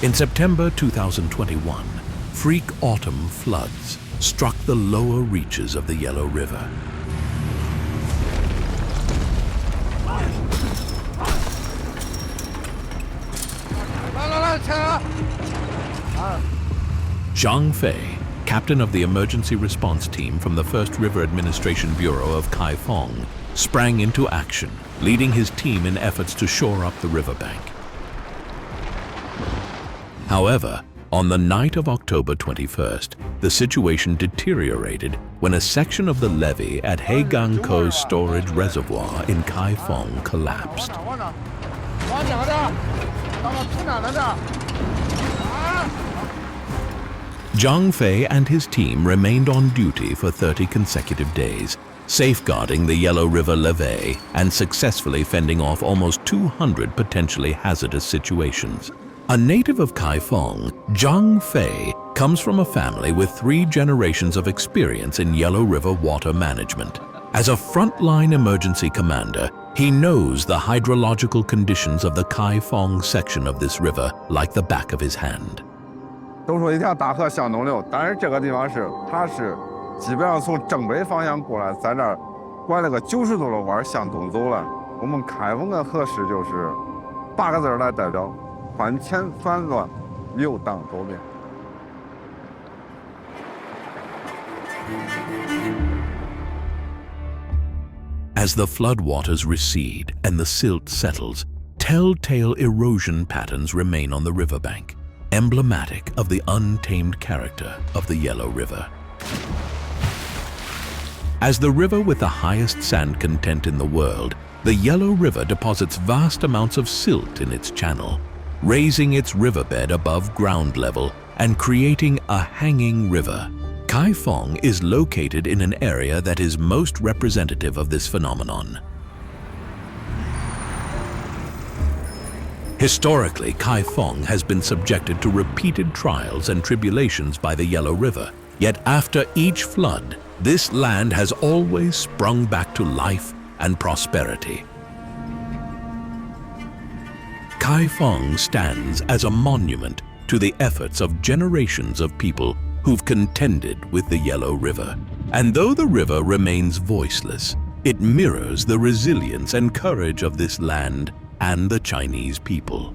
In September 2021, freak autumn floods struck the lower reaches of the Yellow River. Jang Fay, captain of the emergency response team from the 1st River Administration Bureau of Kaifeng, sprang into action, leading his team in efforts to shore up the riverbank. However, on the night of October 21st, the situation deteriorated when a section of the levee at Heigangkou storage reservoir in Kaifeng collapsed. Jang Fay and his team remained on duty for 30 consecutive days, safeguarding the Yellow River levee and successfully fending off almost 200 potentially hazardous situations. A native of Kaifeng, Jang Fay comes from a family with 3 generations of experience in Yellow River water management. As a frontline emergency commander, he knows the hydrological conditions of the Kaifeng section of this river like the back of his hand. 都说一条大河向东流，但是这个地方它是基本上从正北方向过来，在这儿拐了个90度的弯向东走了。我们开封的河势就是8个字来代表：宽浅反乱，流荡多变。 As the floodwaters recede and the silt settles, telltale erosion patterns remain on the riverbank, emblematic of the untamed character of the Yellow River. As the river with the highest sand content in the world, the Yellow River deposits vast amounts of silt in its channel, raising its riverbed above ground level and creating a hanging river. Kaifeng is located in an area that is most representative of this phenomenon. Historically, Kaifeng has been subjected to repeated trials and tribulations by the Yellow River. Yet after each flood, this land has always sprung back to life and prosperity. Kaifeng stands as a monument to the efforts of generations of people who've contended with the Yellow River. And though the river remains voiceless, it mirrors the resilience and courage of this land and the Chinese people.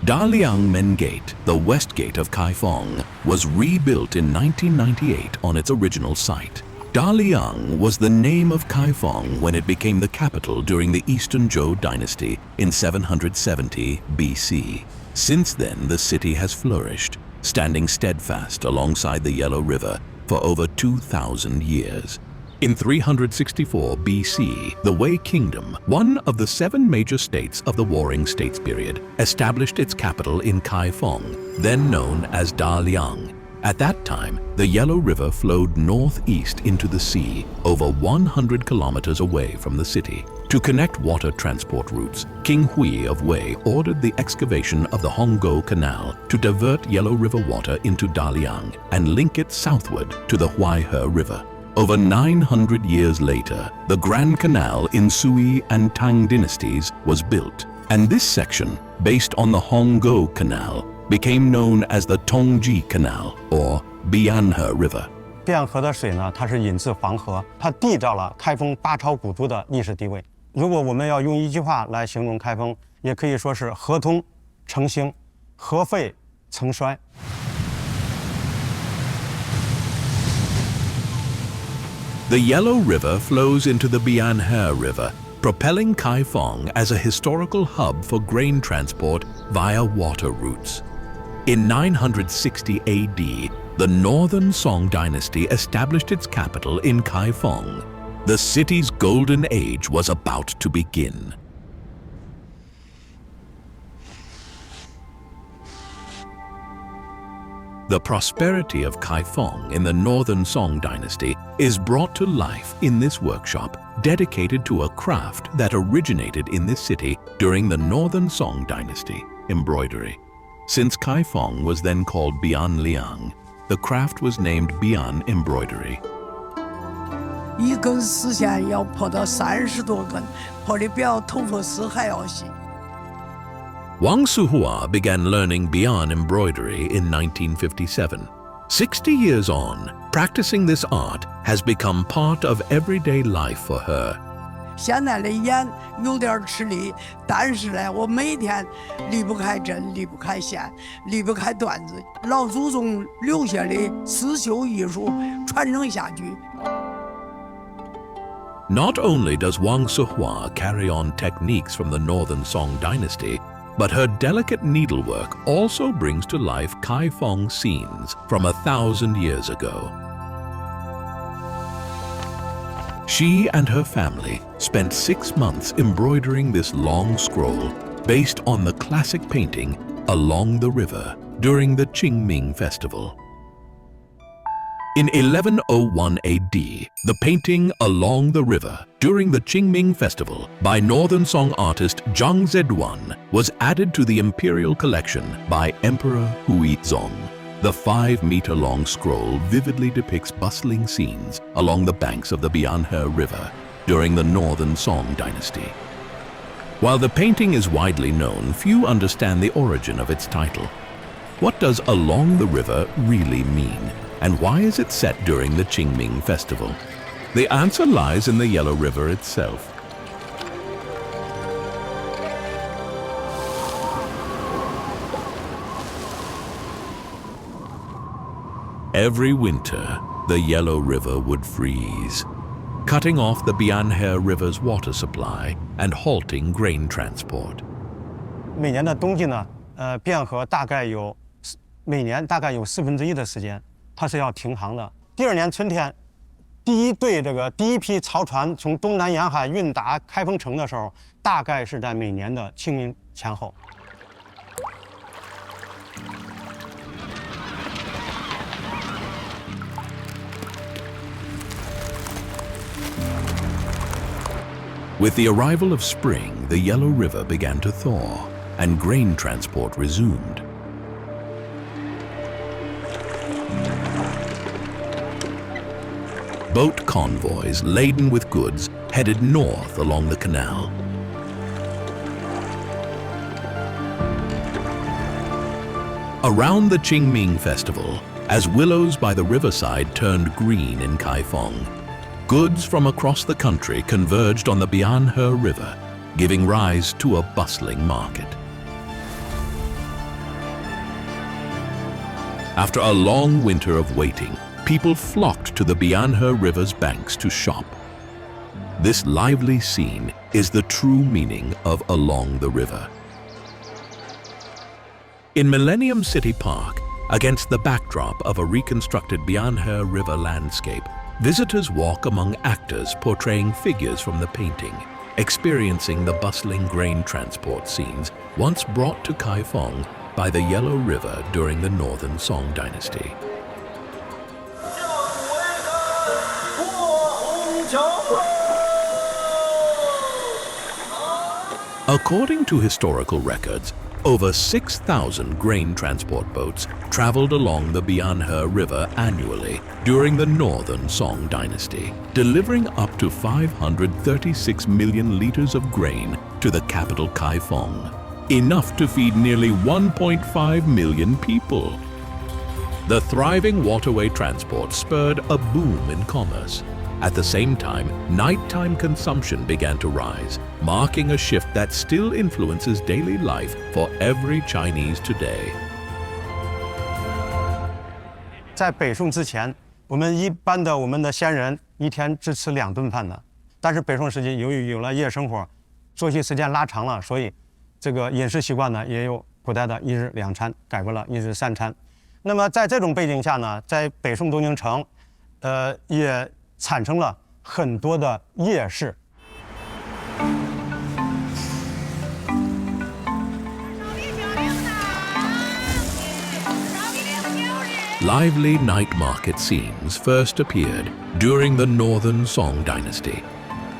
Daliang Main Gate, the west gate of Kaifeng, was rebuilt in 1998 on its original site. Daliang was the name of Kaifeng when it became the capital during the Eastern Zhou Dynasty in 770 BC. Since then, the city has flourished, standing steadfast alongside the Yellow River for over 2,000 years. In 364 BC, the Wei Kingdom, one of the 7 major states of the Warring States period, established its capital in Kaifeng, then known as Daliang. At that time, the Yellow River flowed northeast into the sea, over 100 kilometers away from the city. To connect water transport routes, King Hui of Wei ordered the excavation of the Grand Canal to divert Yellow River water into Daliang and link it southward to the Huaihe River. Over 900 years later, the Grand Canal in Sui and Tang dynasties was built, and this section, based on the Grand Canal, became known as the Tongji Canal or Bianhe River. 汴阳河的水呢，它是引自黄河，它缔造了开封八朝古都的历史地位。如果我们要用一句话来形容开封，也可以说是河通成兴，河废成衰。 The Yellow River flows into the Bianhe River, propelling Kaifeng as a historical hub for grain transport via water routes. In 960 AD, the northern Song Dynasty established its capital in Kaifeng. The city's golden age was about to begin. The prosperity of Kaifeng in the northern Song Dynasty is brought to life in this workshop dedicated to a craft that originated in this city during the northern Song Dynasty, embroidery. Since Kaifeng was then called Bianliang, the craft was named Bian Embroidery. 一根丝线要破到30多根，破的比头发丝还要细。Wang Suhua began learning bian embroidery in 1957. 60 years on, practicing this art has become part of everyday life for her. 现在的眼有点吃力，但是呢，我每天离不开针，离不开线，离不开段子，老祖宗留下的刺绣艺术传承下去。Not only does Wang Suhua carry on techniques from the northern Song Dynasty, but her delicate needlework also brings to life Kaifeng scenes from 1,000 years ago. She and her family spent 6 months embroidering this long scroll based on the classic painting Along the River during the Qing festival. In 1101 AD, the painting Along the River during the Qing festival by Northern Song artist Jang Fay was added to the imperial collection by Emperor Huizong. The 5-meter-long scroll vividly depicts bustling scenes along the banks of the Bianhe River during the Northern Song Dynasty. While the painting is widely known, few understand the origin of its title. What does Along the River really mean? And why is it set during the Qing festival? The answer lies in the Yellow River itself. Every winter, the Yellow River would freeze, cutting off the Bianhe River's water supply and halting grain transport. 每年的冬季呢，汴河每年大概有1/4的时间，它是要停航的。第2年春天，第一批漕船从东南沿海运达开封城的时候，大概是在每年的清明前后。With the arrival of spring, the Yellow River began to thaw, and grain transport resumed. Boat convoys laden with goods headed north along the canal. Around the Qing festival, as willows by the riverside turned green in Kaifeng, goods from across the country converged on the Bianhe River, giving rise to a bustling market. After a long winter of waiting, people flocked to the Bianhe River's banks to shop. This lively scene is the true meaning of Along the River. In Millennium City Park, against the backdrop of a reconstructed Bianhe River landscape, visitors walk among actors portraying figures from the painting, experiencing the bustling grain transport scenes once brought to Kaifeng by the Yellow River during the Northern Song Dynasty. According to historical records, over 6,000 grain transport boats traveled along the Bianhe River annually during the Northern Song Dynasty, delivering up to 536 million liters of grain to the capital Kaifeng, enough to feed nearly 1.5 million people. The thriving waterway transport spurred a boom in commerce. At the same time, nighttime consumption began to rise, marking a shift that still influences daily life for every Chinese today. 在北宋之前，我们的先人一天只吃2顿饭的，但是北宋时期由于有了夜生活，作息时间拉长了，所以这个饮食习惯呢也有古代的1日2餐改为了1日3餐。那么在这种背景下呢，在北宋东京城，也产生了很多的夜市。Lively night market scenes first appeared during the Northern Song Dynasty.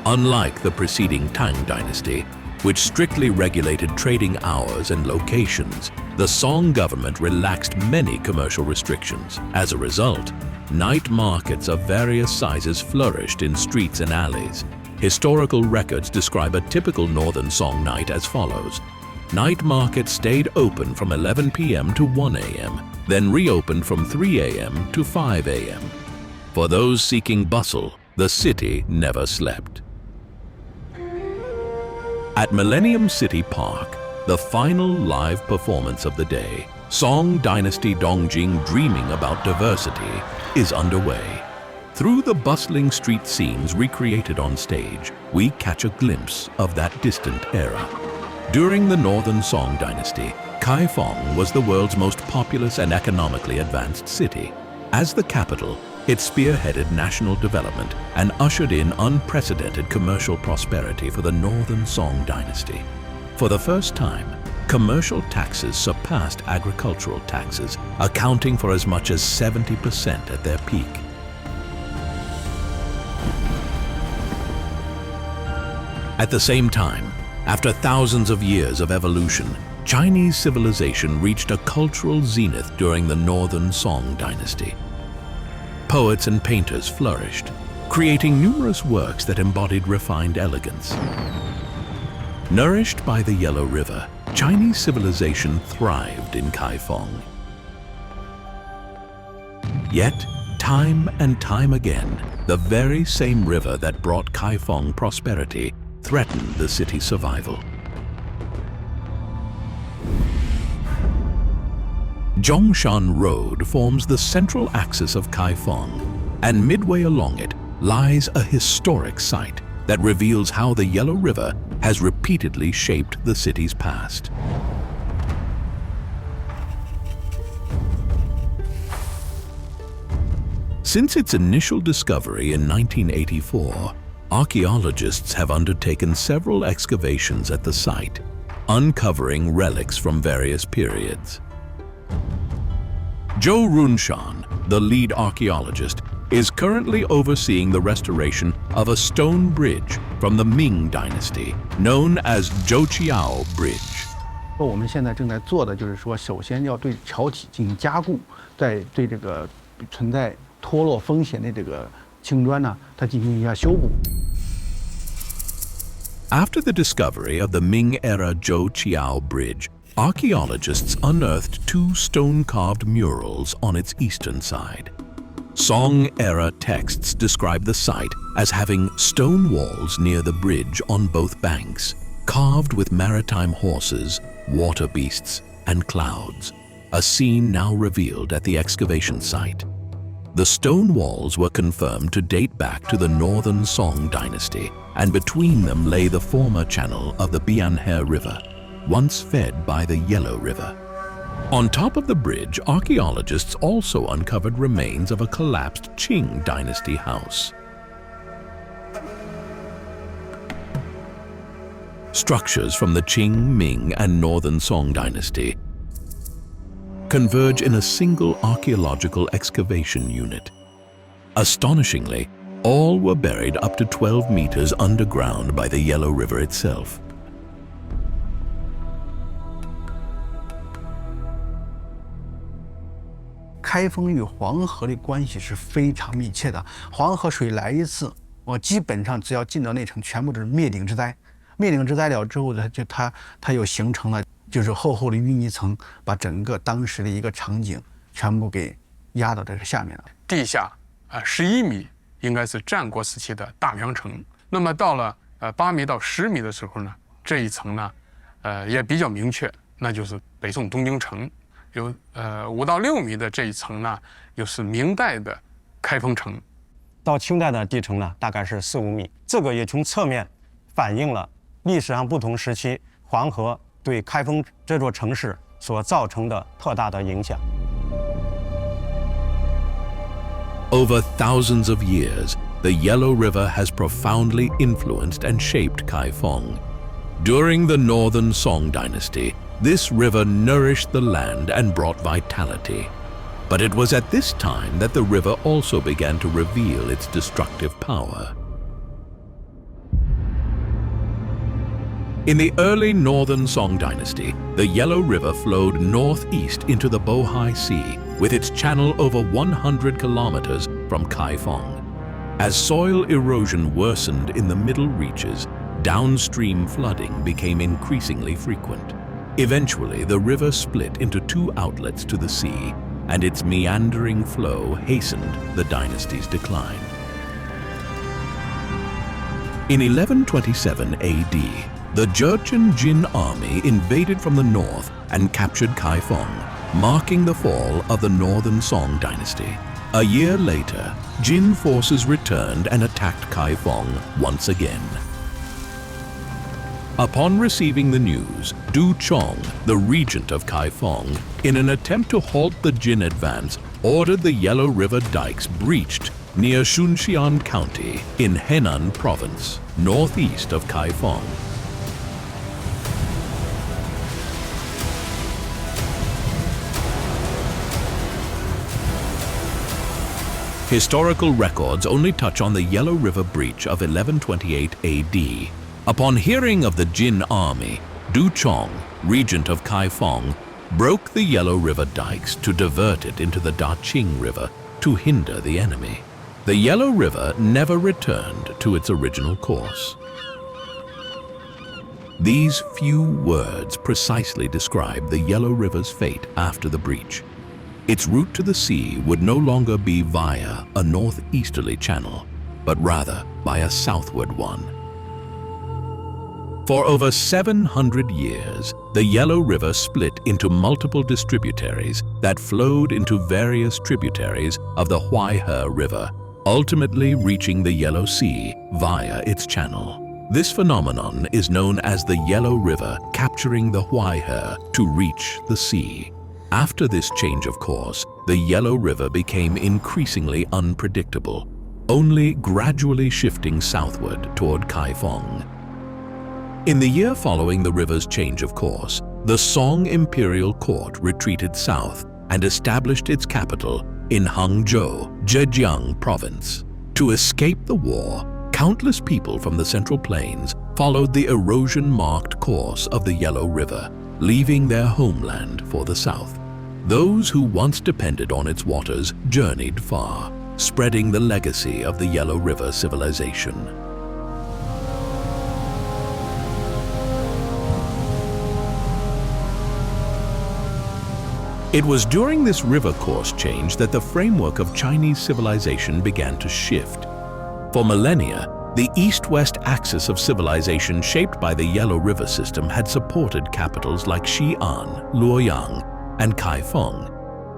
Unlike the preceding Tang Dynasty, which strictly regulated trading hours and locations, the Song government relaxed many commercial restrictions. As a result, night markets of various sizes flourished in streets and alleys. Historical records describe a typical Northern Song night as follows. night markets stayed open from 11 p.m. to 1 a.m., then reopened from 3 a.m. to 5 a.m. For those seeking bustle, the city never slept. At Millennium City Park, the final live performance of the day, Song Dynasty Dongjing Dreaming About Diversity, is underway. Through the bustling street scenes recreated on stage, we catch a glimpse of that distant era. During the Northern Song Dynasty, Kaifeng was the world's most populous and economically advanced city. As the capital, it spearheaded national development and ushered in unprecedented commercial prosperity for the Northern Song Dynasty. For the first time, commercial taxes surpassed agricultural taxes, accounting for as much as 70% at their peak. At the same time, after thousands of years of evolution, Chinese civilization reached a cultural zenith during the Northern Song Dynasty. Poets and painters flourished, creating numerous works that embodied refined elegance. Nourished by the Yellow River, Chinese civilization thrived in Kaifeng. Yet, time and time again, the very same river that brought Kaifeng prosperity threatened the city's survival. Zhongshan Road forms the central axis of Kaifeng, and midway along it lies a historic site that reveals how the Yellow River has repeatedly shaped the city's past. Since its initial discovery in 1984, archaeologists have undertaken several excavations at the site, uncovering relics from various periods. Zhou Runshan, the lead archaeologist, is currently overseeing the restoration of a stone bridge from the Ming Dynasty, known as Zhouqiao Bridge. 我们现在正在做的就是说，首先要对桥体进行加固，再对这个存在脱落风险的这个青砖呢，它进行一下修补。 After the discovery of the Ming-era Zhouqiao Bridge, archaeologists unearthed two stone-carved murals on its eastern side. Song-era texts describe the site as having stone walls near the bridge on both banks, carved with maritime horses, water beasts, and clouds, a scene now revealed at the excavation site. The stone walls were confirmed to date back to the Northern Song Dynasty, and between them lay the former channel of the Bianhe River, once fed by the Yellow River. On top of the bridge, archaeologists also uncovered remains of a collapsed Qing dynasty house. Structures from the Qing, Ming, and Northern Song Dynasty converge in a single archaeological excavation unit. Astonishingly, all were buried up to 12 meters underground by the Yellow River itself. Kaifeng 与黄河的关系是非常密切的，黄河水来一次，我基本上只要进到那城，全部都是灭顶之灾。灭顶之灾了之后呢，它又形成了就是厚厚的淤泥层，把整个当时的一个场景全部给压到这个下面了。地下11米应该是战国时期的大梁城，那么到了8米到10米的时候呢，这一层呢也比较明确，那就是北宋东京城。有5到6米的这一层呢，又是明代的开封城。到清代的地层呢，大概是4、5米。这个也从侧面反映了历史上不同时期黄河对开封这座城市所造成的特大的影响。Over thousands of years, the Yellow River has profoundly influenced and shaped Kaifeng. During the Northern Song Dynasty, this river nourished the land and brought vitality. But it was at this time that the river also began to reveal its destructive power. In the early Northern Song Dynasty, the Yellow River flowed northeast into the Bohai Sea, with its channel over 100 kilometers from Kaifeng. As soil erosion worsened in the middle reaches, downstream flooding became increasingly frequent. Eventually, the river split into two outlets to the sea, and its meandering flow hastened the dynasty's decline. In 1127 AD, the Jurchen Jin army invaded from the north and captured Kaifeng, marking the fall of the northern Song Dynasty. A year later, Jin forces returned and attacked Kaifeng once again. Upon receiving the news, Du Chong, the regent of Kaifeng, in an attempt to halt the Jin advance, ordered the Yellow River dikes breached near Shunxian County in Henan Province, northeast of Kaifeng. Historical records only touch on the Yellow River breach of 1128 AD. Upon hearing of the Jin army, Du Chong, regent of Kaifeng, broke the Yellow River dikes to divert it into the Qing River to hinder the enemy. The Yellow River never returned to its original course. These few words precisely describe the Yellow River's fate after the breach. Its route to the sea would no longer be via a northeasterly channel, but rather by a southward one. For over 700 years, the Yellow River split into multiple distributaries that flowed into various tributaries of the Huaihe River, ultimately reaching the Yellow Sea via its channel. This phenomenon is known as the Yellow River capturing the Huaihe to reach the sea. After this change of course, the Yellow River became increasingly unpredictable, only gradually shifting southward toward Kaifeng. In the year following the river's change of course, the Song imperial court retreated south and established its capital in Hangzhou, Zhejiang province. To escape the war, countless people from the Central Plains followed the erosion-marked course of the Yellow River, leaving their homeland for the south. Those who once depended on its waters journeyed far, spreading the legacy of the Yellow River civilization. It was during this river course change that the framework of Chinese civilization began to shift. For millennia, the east-west axis of civilization shaped by the Yellow River system had supported capitals like Xi'an, Luoyang, and Kaifeng,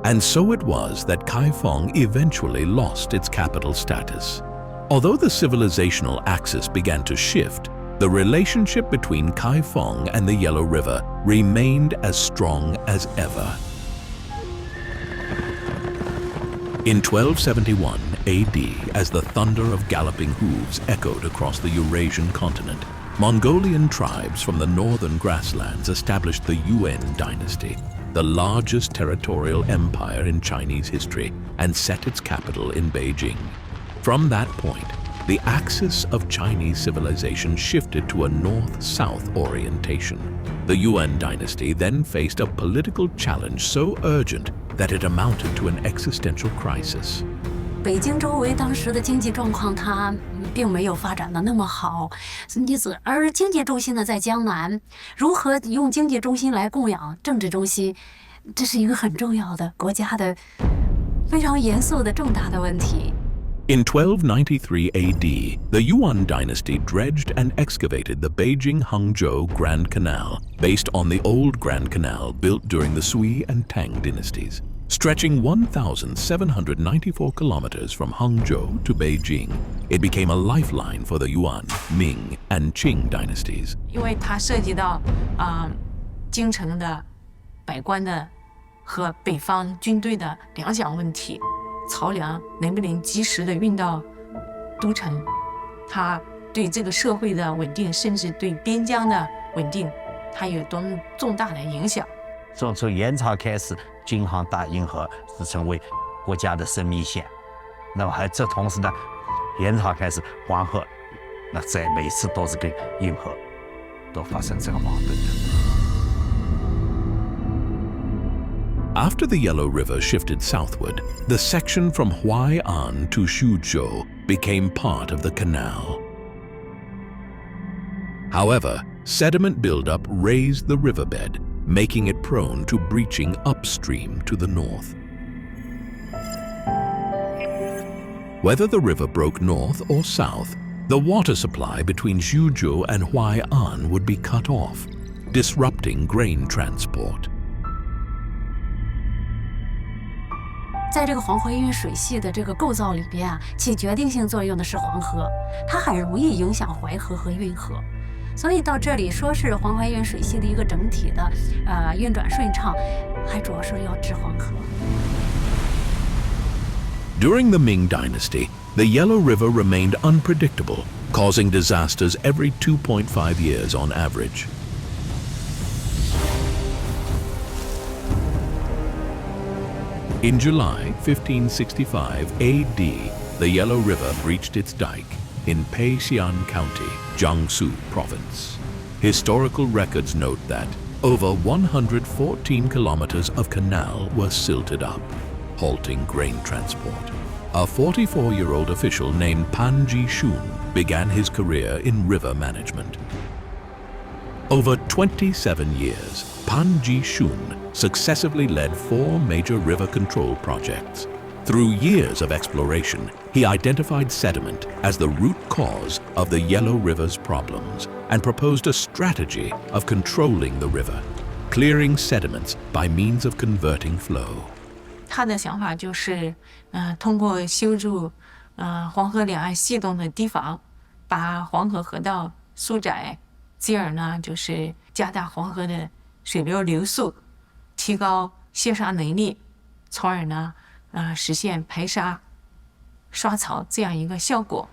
and so it was that Kaifeng eventually lost its capital status. Although the civilizational axis began to shift, the relationship between Kaifeng and the Yellow River remained as strong as ever. In 1271 AD, as the thunder of galloping hooves echoed across the Eurasian continent, Mongolian tribes from the northern grasslands established the Yuan dynasty, the largest territorial empire in Chinese history, and set its capital in Beijing. From that point, the axis of Chinese civilization shifted to a north-south orientation. The Yuan dynasty then faced a political challenge so urgent that it amounted to an existential crisis. 北京周围当时的经济状况，它并没有发展的那么好，而经济中心呢在江南，如何用经济中心来供养政治中心，这是一个很重要的国家的非常严肃的重大的问题。 In 1293 AD, the Yuan dynasty dredged and excavated the Beijing-Hangzhou Grand Canal, based on the old Grand Canal built during the Sui and Tang dynasties. Stretching 1,794 kilometers from Hangzhou to Beijing, it became a lifeline for the Yuan, Ming, and Qing dynasties. 因为它涉及到京城的百官的和北方军队的粮饷问题。 漕粮能不能及时的运到都城？它对这个社会的稳定，甚至对边疆的稳定，它有多么重大的影响。从元朝开始，京杭大运河是成为国家的生命线。那么这同时呢，元朝开始黄河，那在每次都是跟运河都发生这个矛盾的。 After the Yellow River shifted southward, the section from Huai'an to Xuzhou became part of the canal. However, sediment buildup raised the riverbed, making it prone to breaching upstream to the north. Whether the river broke north or south, the water supply between Xuzhou and Huai'an would be cut off, disrupting grain transport. 在这个黄河运水系的这个构造里边啊，起决定性作用的是黄河，它很容易影响淮河和运河。所以到这里说是黄淮运水系的一个整体的运转顺畅，还主要是要治黄河。 During the Ming Dynasty, the Yellow River remained unpredictable, causing disasters every 2.5 years on average. In July 1565 AD, the Yellow River breached its dike in Peixian County, Jiangsu Province. Historical records note that over 114 kilometers of canal were silted up, halting grain transport. A 44-year-old official named Pan Jixun began his career in river management. Over 27 years, Pan Jixun successively led 4 major river control projects. Through years of exploration, he identified sediment as the root cause of the Yellow River's problems and proposed a strategy of controlling the river, clearing sediments by means of converting flow. 他的想法就是，通过修筑，黄河两岸系统的堤防，把黄河河道疏窄，继而呢就是加大黄河的水流流速，提高泄沙能力，从而呢，实现排沙、刷槽这样一个效果。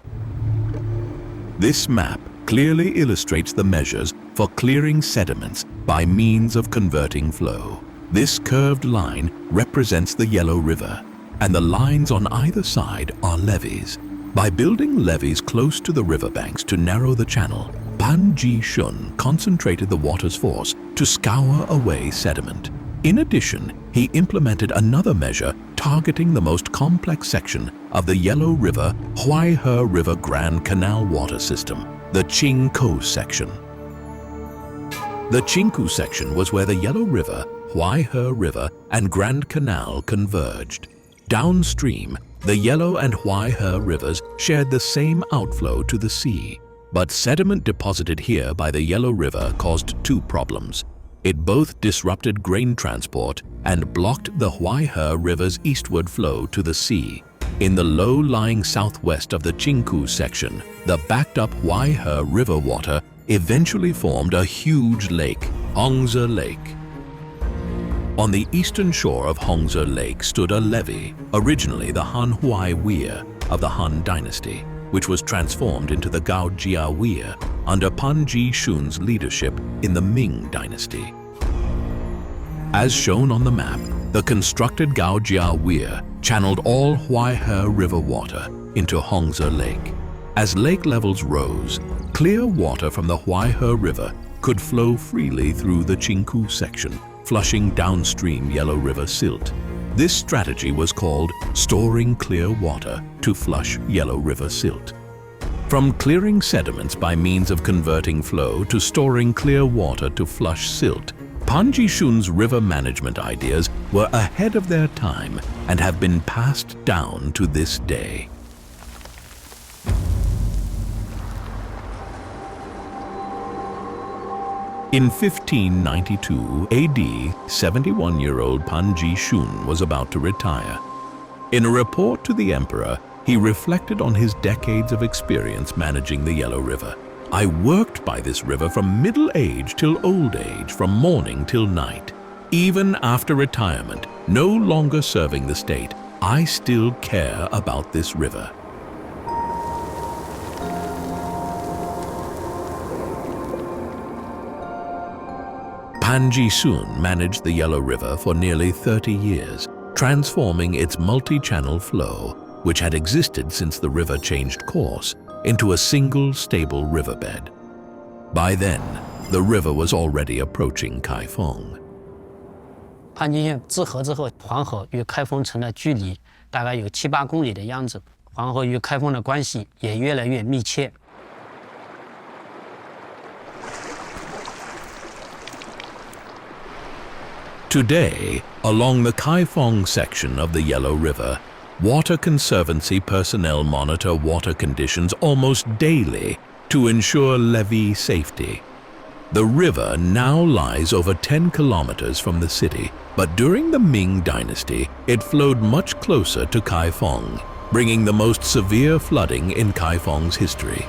This map clearly illustrates the measures for clearing sediments by means of converting flow. This curved line represents the Yellow River, and the lines on either side are levees. By building levees close to the riverbanks to narrow the channel, Pan Jixun concentrated the water's force to scour away sediment. In addition, he implemented another measure targeting the most complex section of the Yellow River Huaihe River Grand Canal water system, the Qing section. The Qing section was where the Yellow River, Huaihe River, and Grand Canal converged. Downstream, the Yellow and Huaihe rivers shared the same outflow to the sea. But sediment deposited here by the Yellow River caused 2 problems. It both disrupted grain transport and blocked the Huaihe River's eastward flow to the sea. In the low-lying southwest of the Qing section, the backed-up Huaihe River water eventually formed a huge lake, Hongze Lake. On the eastern shore of Hongze Lake stood a levee, originally the Hanhui Weir of the Han Dynasty, which was transformed into the Gaojia Weir under Pan Jixun's leadership in the Ming Dynasty. As shown on the map, the constructed Gaojia Weir channeled all Huaihe River water into Hongze Lake. As lake levels rose, clear water from the Huaihe River could flow freely through the Qing section, flushing downstream Yellow River silt. This strategy was called storing clear water to flush Yellow River silt. From clearing sediments by means of converting flow to storing clear water to flush silt, Pan Jixun's river management ideas were ahead of their time and have been passed down to this day. In 1592 AD, 71-year-old Pan Jixun was about to retire. In a report to the emperor, he reflected on his decades of experience managing the Yellow River. I worked by this river from middle age till old age, from morning till night. Even after retirement, no longer serving the state, I still care about this river. Pan Jixun managed the Yellow River for nearly 30 years, transforming its multi-channel flow, which had existed since the river changed course, into a single stable riverbed. By then, the river was already approaching Kaifeng. 潘金县治河之后，黄河与开封城的距离大概有7、8公里的样子，黄河与开封的关系也越来越密切。Today, along the Kaifeng section of the Yellow River, Water Conservancy personnel monitor water conditions almost daily to ensure levee safety. The river now lies over 10 kilometers from the city, but during the Ming Dynasty, it flowed much closer to Kaifeng, bringing the most severe flooding in Kaifeng's history.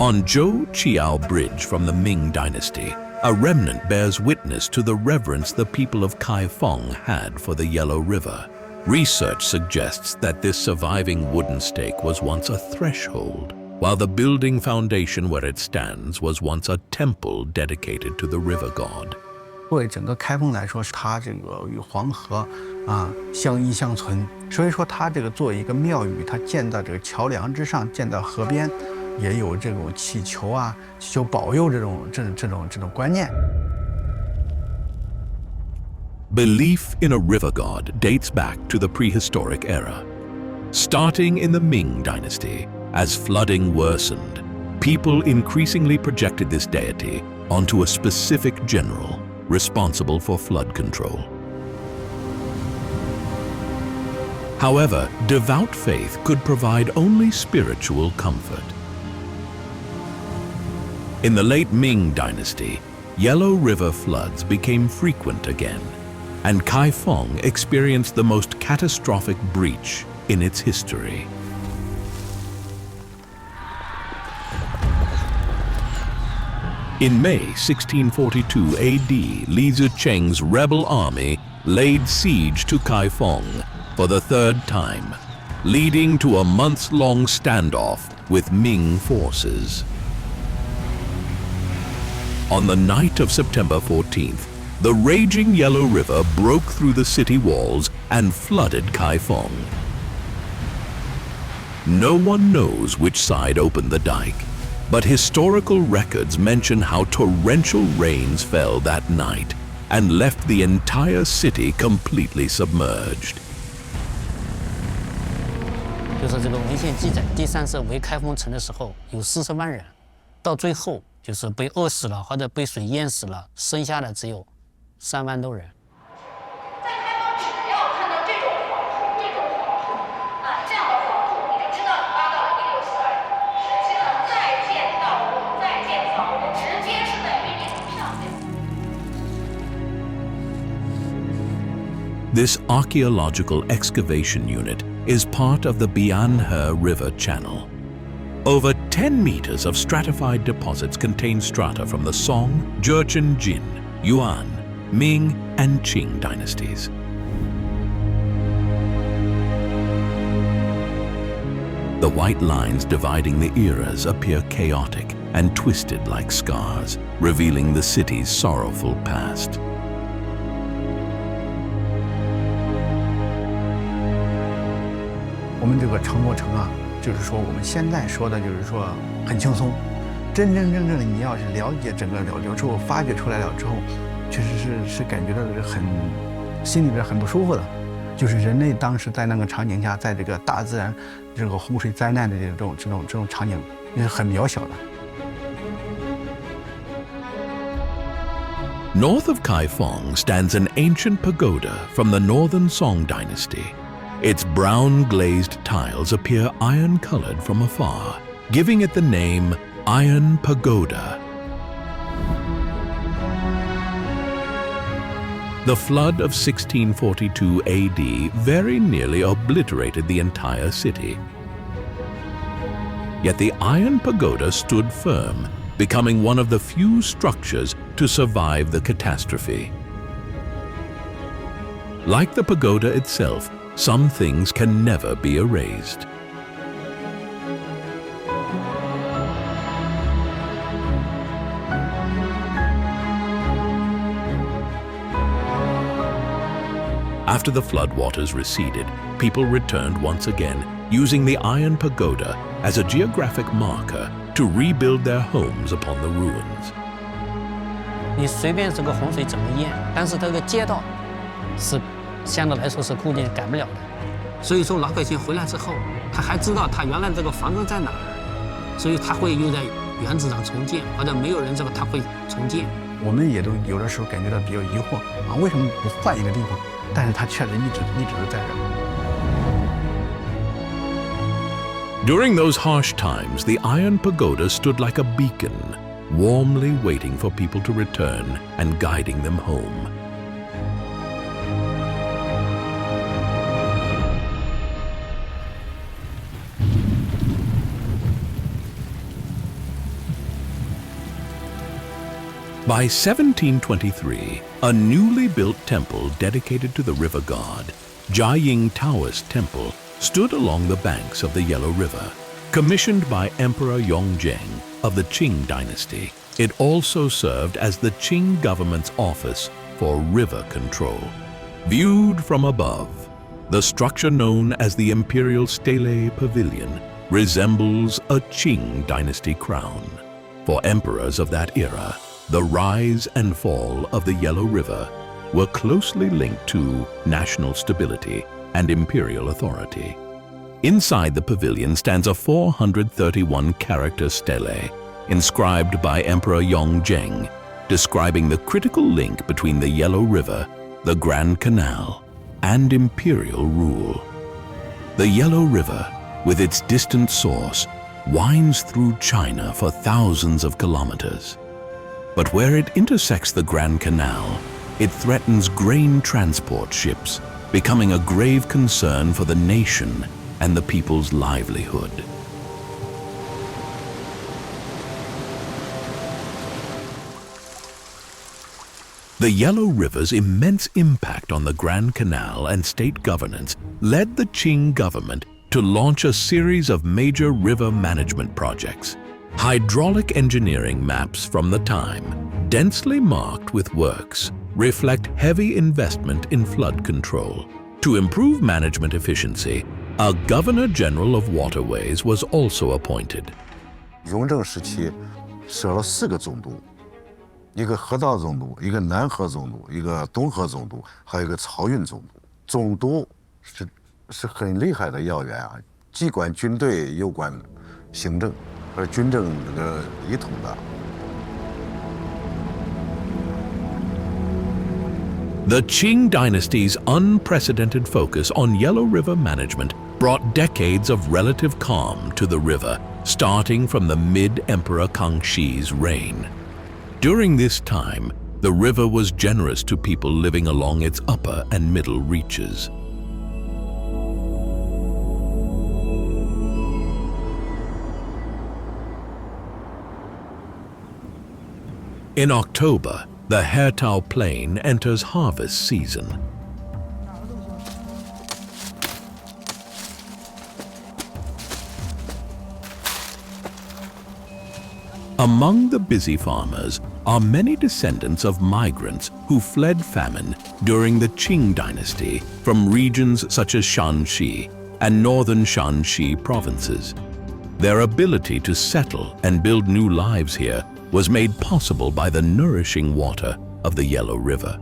On Zhou Qiao Bridge from the Ming Dynasty, a remnant bears witness to the reverence the people of Kaifeng had for the Yellow River. Research suggests that this surviving wooden stake was once a threshold, while the building foundation where it stands was once a temple dedicated to the river god. 作为整个开封来说，它这个与黄河相依相存，所以说它这个作为一个庙宇，它建到这个桥梁之上，建到河边，也有这种祈求祈求保佑这种观念。 Belief in a river god dates back to the prehistoric era. Starting in the Ming Dynasty, as flooding worsened, people increasingly projected this deity onto a specific general responsible for flood control. However, devout faith could provide only spiritual comfort. In the late Ming Dynasty, Yellow River floods became frequent again, and Kaifeng experienced the most catastrophic breach in its history. In May 1642 AD, Li Zexu's rebel army laid siege to Kaifeng for the third time, leading to a months-long standoff with Ming forces. On the night of September 14th, the raging Yellow River broke through the city walls and flooded Kaifeng. No one knows which side opened the dike, but historical records mention how torrential rains fell that night and left the entire city completely submerged. 就是这个文献记载，第3次围开封城的时候有40万人，到最后就是被饿死了或者被水淹死了，剩下的只有3万多人。 This archaeological excavation unit is part of the Bianhe River Channel. Over 10 meters of stratified deposits contain strata from the Song, Jixun, Jin, Yuan, Ming, and Qing dynasties. The white lines dividing the eras appear chaotic and twisted like scars, revealing the city's sorrowful past. 我们这个成过程就是说我们现在说的就是说很轻松，真正的你要是了解整个了之后，发掘出来了之后，确实是感觉到心里边很不舒服的，就是人类当时在那个场景下，在这个大自然这个洪水灾难的这种场景，是很渺小的。 North of Kaifeng stands an ancient pagoda from the northern Song Dynasty. Its brown glazed tiles appear iron-colored from afar, giving it the name Iron Pagoda. The flood of 1642 AD very nearly obliterated the entire city. Yet the Iron Pagoda stood firm, becoming one of the few structures to survive the catastrophe. Like the pagoda itself, some things can never be erased. After the floodwaters receded, people returned once again, using the Iron Pagoda as a geographic marker to rebuild their homes upon the ruins. 你随便这个洪水怎么淹，但是这个街道是相对来说是固定改不了的，所以说老百姓回来之后，他还知道他原来这个房子在哪儿，所以它会有在原址上重建，或者没有人这个它会重建。我们也都有的时候感觉到比较疑惑啊，为什么不换一个地方？但是它确实一直都在这儿。 During those harsh times, the Iron Pagoda stood like a beacon, warmly waiting for people to return and guiding them home. By 1723, a newly built temple dedicated to the river god, Jiaying Taoist Temple, stood along the banks of the Yellow River. Commissioned by Emperor Yongjing of the Qing Dynasty, it also served as the Qing government's office for river control. Viewed from above, the structure known as the Imperial Stele Pavilion resembles a Qing Dynasty crown. For emperors of that era, the rise and fall of the Yellow River were closely linked to national stability and imperial authority. Inside the pavilion stands a 431-character stele inscribed by Emperor Yongjing, describing the critical link between the Yellow River, the Grand Canal, and imperial rule. The Yellow River, with its distant source, winds through China for thousands of kilometers. But where it intersects the Grand Canal, it threatens grain transport ships, becoming a grave concern for the nation and the people's livelihood. The Yellow River's immense impact on the Grand Canal and state governance led the Qing government to launch a series of major river management projects. Hydraulic engineering maps from the time, densely marked with works, reflect heavy investment in flood control. To improve management efficiency, a Governor General of Waterways was also appointed. 雍正时期设了4个总督，一个河道总督，一个南河总督，一个东河总督，还有一个漕运总督。总督是很厉害的要员啊，既管军队又管行政，和军政这个一统的。 The Qing dynasty's unprecedented focus on Yellow River management brought decades of relative calm to the river, starting from the mid-Emperor Kangxi's reign. During this time, the river was generous to people living along its upper and middle reaches. In October, the Hertao Plain enters harvest season. Among the busy farmers are many descendants of migrants who fled famine during the Qing dynasty from regions such as Shanxi and northern Shanxi provinces. Their ability to settle and build new lives here was made possible by the nourishing water of the Yellow River.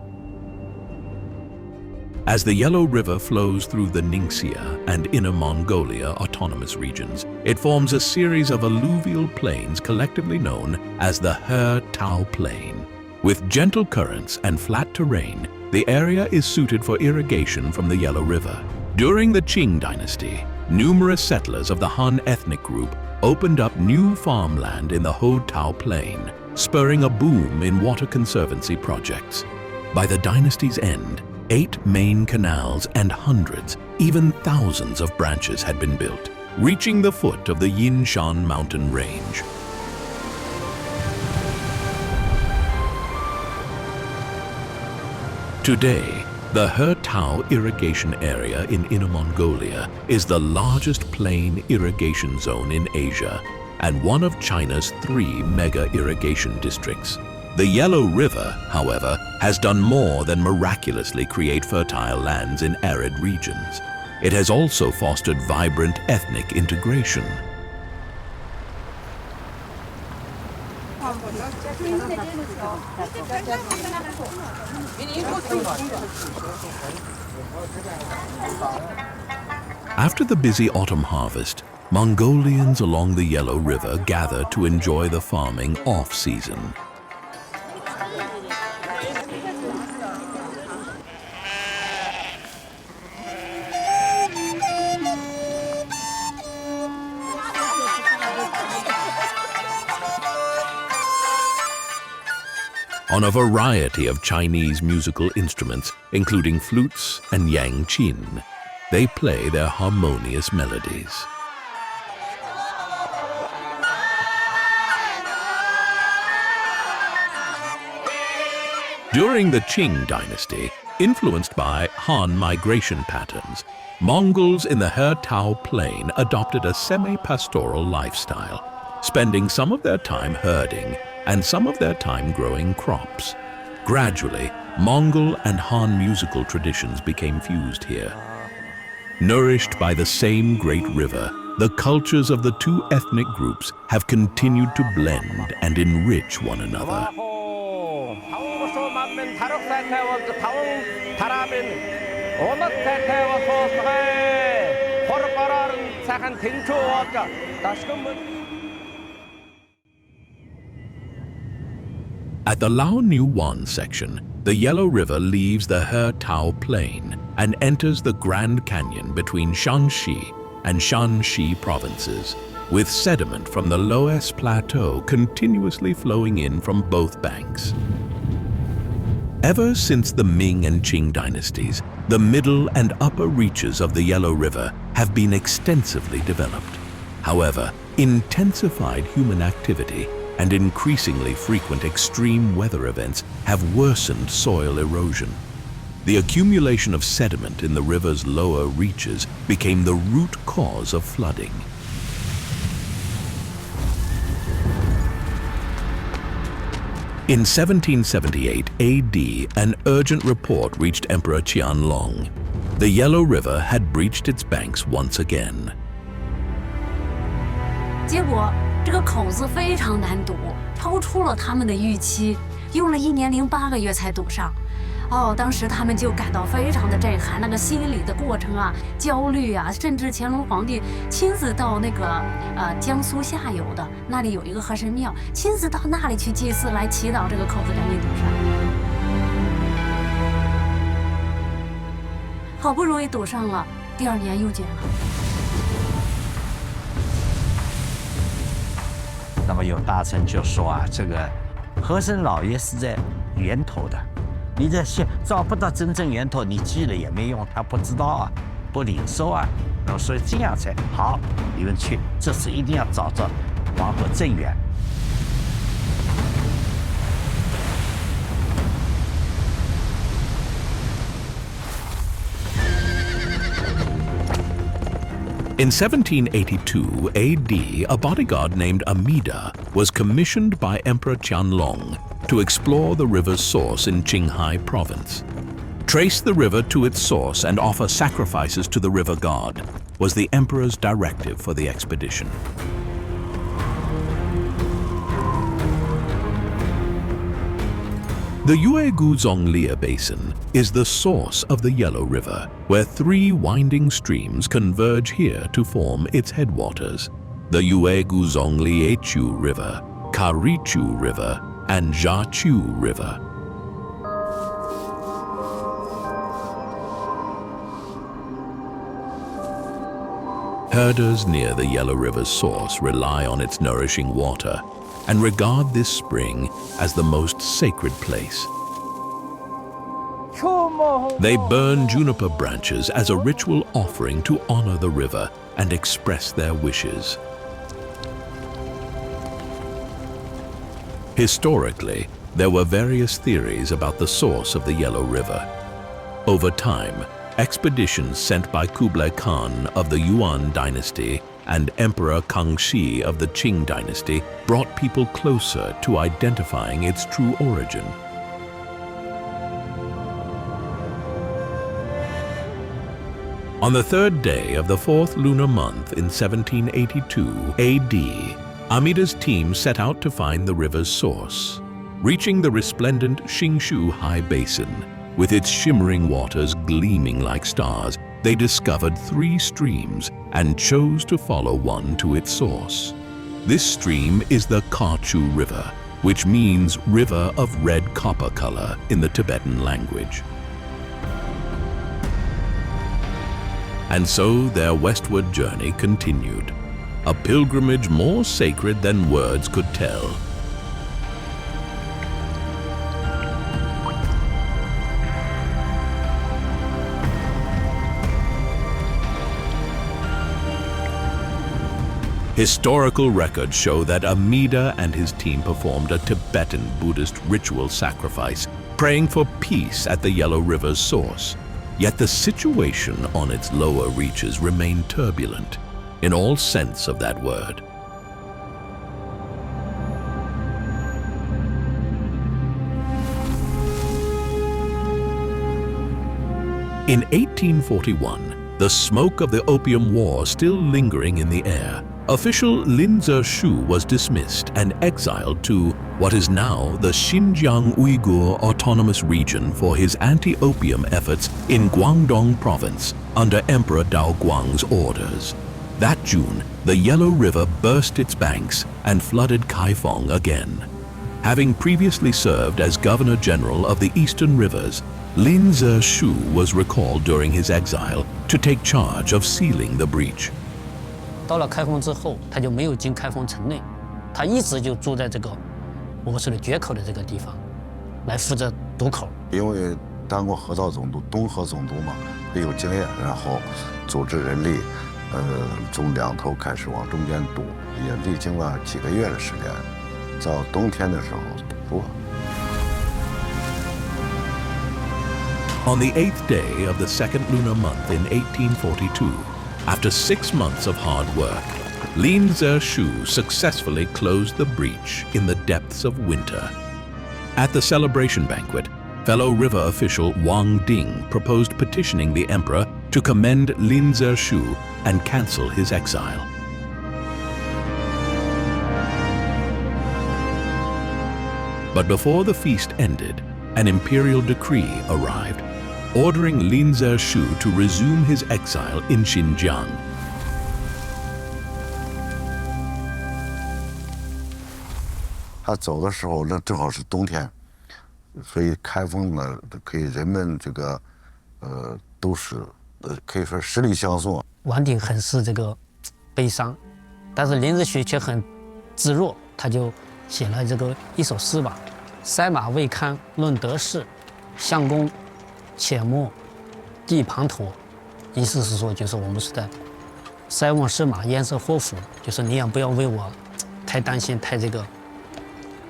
As the Yellow River flows through the Ningxia and Inner Mongolia autonomous regions, it forms a series of alluvial plains collectively known as the Hertao Plain. With gentle currents and flat terrain, the area is suited for irrigation from the Yellow River. During the Qing dynasty, numerous settlers of the Han ethnic group opened up new farmland in the Hertao Plain, spurring a boom in water conservancy projects. By the dynasty's end, 8 main canals and hundreds, even thousands of branches had been built, reaching the foot of the Yinshan mountain range. Today, the Hertao irrigation area in Inner Mongolia is the largest plain irrigation zone in Asia and one of China's 3 mega irrigation districts. The Yellow River, however, has done more than miraculously create fertile lands in arid regions. It has also fostered vibrant ethnic integration. After the busy autumn harvest, Mongolians along the Yellow River gather to enjoy the farming off-season. On a variety of Chinese musical instruments, including flutes and yangqin, they play their harmonious melodies. During the Qing dynasty, influenced by Han migration patterns, Mongols in the He-Tao plain adopted a semi-pastoral lifestyle, spending some of their time herding and some of their time growing crops. Gradually, Mongol and Han musical traditions became fused here. Nourished by the same great river, the cultures of the two ethnic groups have continued to blend and enrich one another. At the Lao Nu Wan section, the Yellow River leaves the He-Tao plain and enters the Grand Canyon between Shaanxi and Shanxi provinces, with sediment from the Loess Plateau continuously flowing in from both banks. Ever since the Ming and Qing dynasties, the middle and upper reaches of the Yellow River have been extensively developed. However, intensified human activity and increasingly frequent extreme weather events have worsened soil erosion. The accumulation of sediment in the river's lower reaches became the root cause of flooding. In 1778 AD, an urgent report reached Emperor Qianlong. The Yellow River had breached its banks once again. 结果这个口子非常难堵，超出了他们的预期，用了1年零8个月才堵上。当时他们就感到非常的震撼，那个心理的过程啊，焦虑啊，甚至乾隆皇帝亲自到那个江苏下游的那里有一个和神庙，亲自到那里去祭祀，来祈祷这个口子赶紧堵上。好不容易堵上了，第2年又卷了。 那么有大臣就说啊，这个和珅老爷是在源头的，你这些找不到真正源头，你记了也没用，他不知道啊，不领受啊，然后所以这样才好。你们去，这次一定要找到黄河正源。 In 1782 AD, a bodyguard named Amida was commissioned by Emperor Qianlong to explore the river's source in Qinghai province. Trace the river to its source and offer sacrifices to the river god was the emperor's directive for the expedition. The Yuegu Zhonglia Basin is the source of the Yellow River, where 3 winding streams converge here to form its headwaters: the Yuegu Zhongliachu River, Karichu River, and Jiachu River. Herders near the Yellow River's source rely on its nourishing water and regard this spring as the most sacred place. They burn juniper branches as a ritual offering to honor the river and express their wishes. Historically, there were various theories about the source of the Yellow River. Over time, expeditions sent by Kublai Khan of the Yuan dynasty and Emperor Kangxi of the Qing dynasty brought people closer to identifying its true origin. On the 3rd day of the 4th lunar month in 1782 AD, Amida's team set out to find the river's source. Reaching the resplendent Xingshu High Basin, with its shimmering waters gleaming like stars, they discovered 3 streams and chose to follow one to its source. This stream is the Kachu River, which means river of red copper color in the Tibetan language. And so their westward journey continued, a pilgrimage more sacred than words could tell. Historical records show that Amida and his team performed a Tibetan Buddhist ritual sacrifice, praying for peace at the Yellow River's source. Yet the situation on its lower reaches remained turbulent, in all sense of that word. In 1841, the smoke of the Opium War still lingering in the air, official Lin Zexu was dismissed and exiled to what is now the Xinjiang Uyghur Autonomous Region for his anti-opium efforts in Guangdong Province under Emperor Daoguang's orders. That June, the Yellow River burst its banks and flooded Kaifeng again. Having previously served as Governor General of the Eastern Rivers, Lin Zexu was recalled during his exile to take charge of sealing the breach. 到了开封之后，他就没有进开封城内，他一直就住在这个我们说的决口的这个地方，来负责堵口。因为当过河道总督、东河总督嘛，有经验，然后组织人力，从两头开始往中间堵，也历经了几个月的时间，到冬天的时候堵了。 On the 8th day of the second lunar month in 1842, after 6 months of hard work, Lin Zexu successfully closed the breach in the depths of winter. At the celebration banquet, fellow river official Wang Ding proposed petitioning the emperor to commend Lin Zexu and cancel his exile. But before the feast ended, an imperial decree arrived, ordering Lin Zexu to resume his exile in Xinjiang. 他走的时候，那正好是冬天，所以开封呢，可以人们这个，都是，可以说十里相送。王鼎很是这个悲伤，但是林则徐却很自若，他就写了这个一首诗吧：塞马未堪论得失，相公且莫地滂沱。意思是说，就是我们说的塞翁失马焉知祸福，就是你也不要为我太担心，太这个。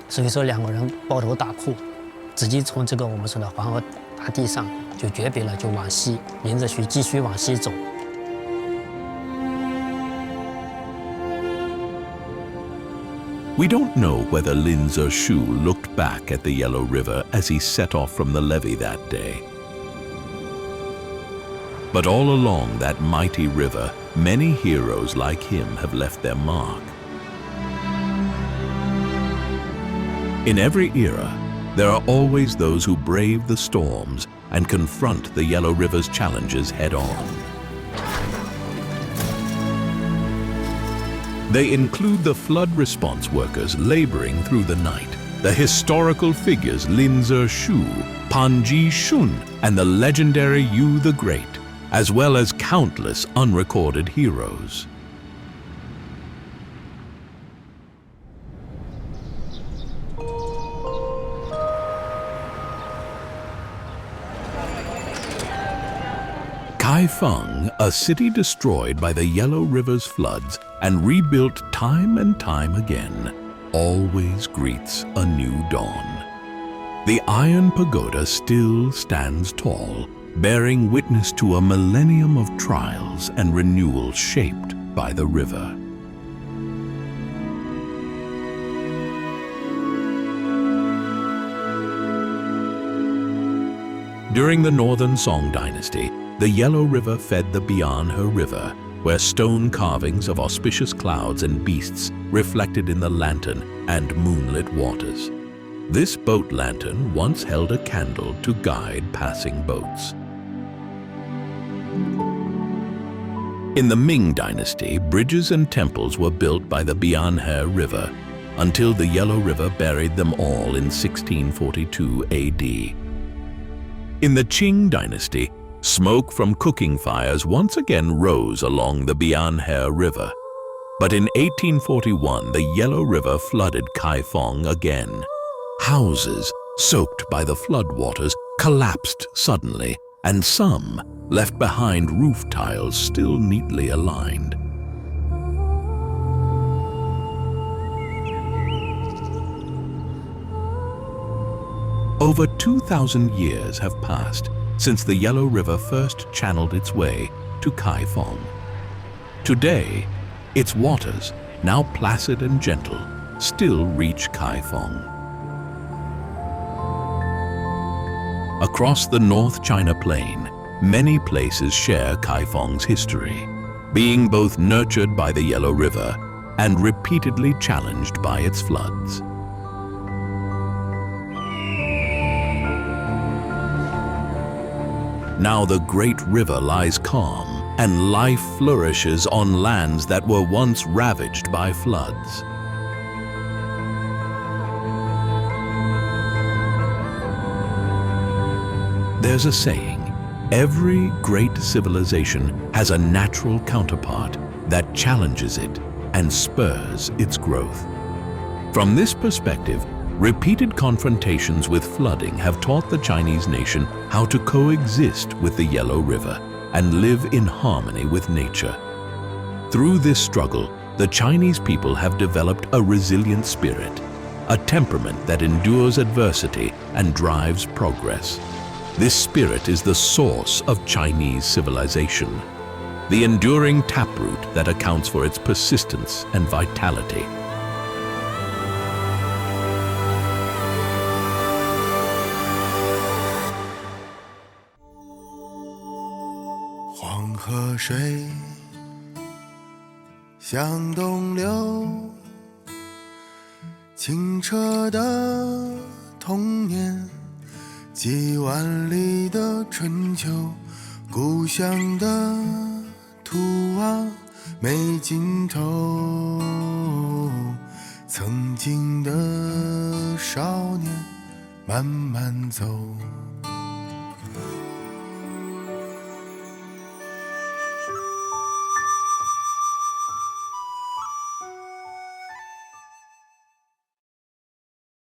所以说两个人抱头大哭，直接从这个我们说的黄河大地上就诀别了，就往西，林则徐继续往西走。 We don't know whether Lin Zexu looked back at the Yellow River as he set off from the levee that day. But all along that mighty river, many heroes like him have left their mark. In every era, there are always those who brave the storms and confront the Yellow River's challenges head-on. They include the flood response workers laboring through the night, the historical figures Lin Zexu, Pan Jixun, and the legendary Yu the Great, as well as countless unrecorded heroes. Kaifeng, a city destroyed by the Yellow River's floods and rebuilt time and time again, always greets a new dawn. The iron pagoda still stands tall, bearing witness to a millennium of trials and renewal shaped by the river. During the northern Song Dynasty, the Yellow River fed the Bian her river, where stone carvings of auspicious clouds and beasts reflected in the lantern and moonlit waters. This boat lantern once held a candle to guide passing boats. In the Ming Dynasty, bridges and temples were built by the Bianhe River until the Yellow River buried them all in 1642 AD. In the Qing Dynasty, smoke from cooking fires once again rose along the Bianhe River. But in 1841, the Yellow River flooded Kaifeng again. Houses, soaked by the floodwaters, collapsed suddenly, and some left behind roof tiles still neatly aligned. Over 2,000 years have passed since the Yellow River first channeled its way to Kaifeng. Today, its waters, now placid and gentle, still reach Kaifeng. Across the North China Plain, many places share Kaifeng's history, being both nurtured by the Yellow River and repeatedly challenged by its floods. Now the great river lies calm, and life flourishes on lands that were once ravaged by floods. There's a saying, every great civilization has a natural counterpart that challenges it and spurs its growth. From this perspective, repeated confrontations with flooding have taught the Chinese nation how to coexist with the Yellow River and live in harmony with nature. Through this struggle, the Chinese people have developed a resilient spirit, a temperament that endures adversity and drives progress. This spirit is the source of Chinese civilization, the enduring taproot that accounts for its persistence and vitality.黄河水向东流，清澈的童年，几万里的春秋，故乡的图瓦没尽头。曾经的少年慢慢走。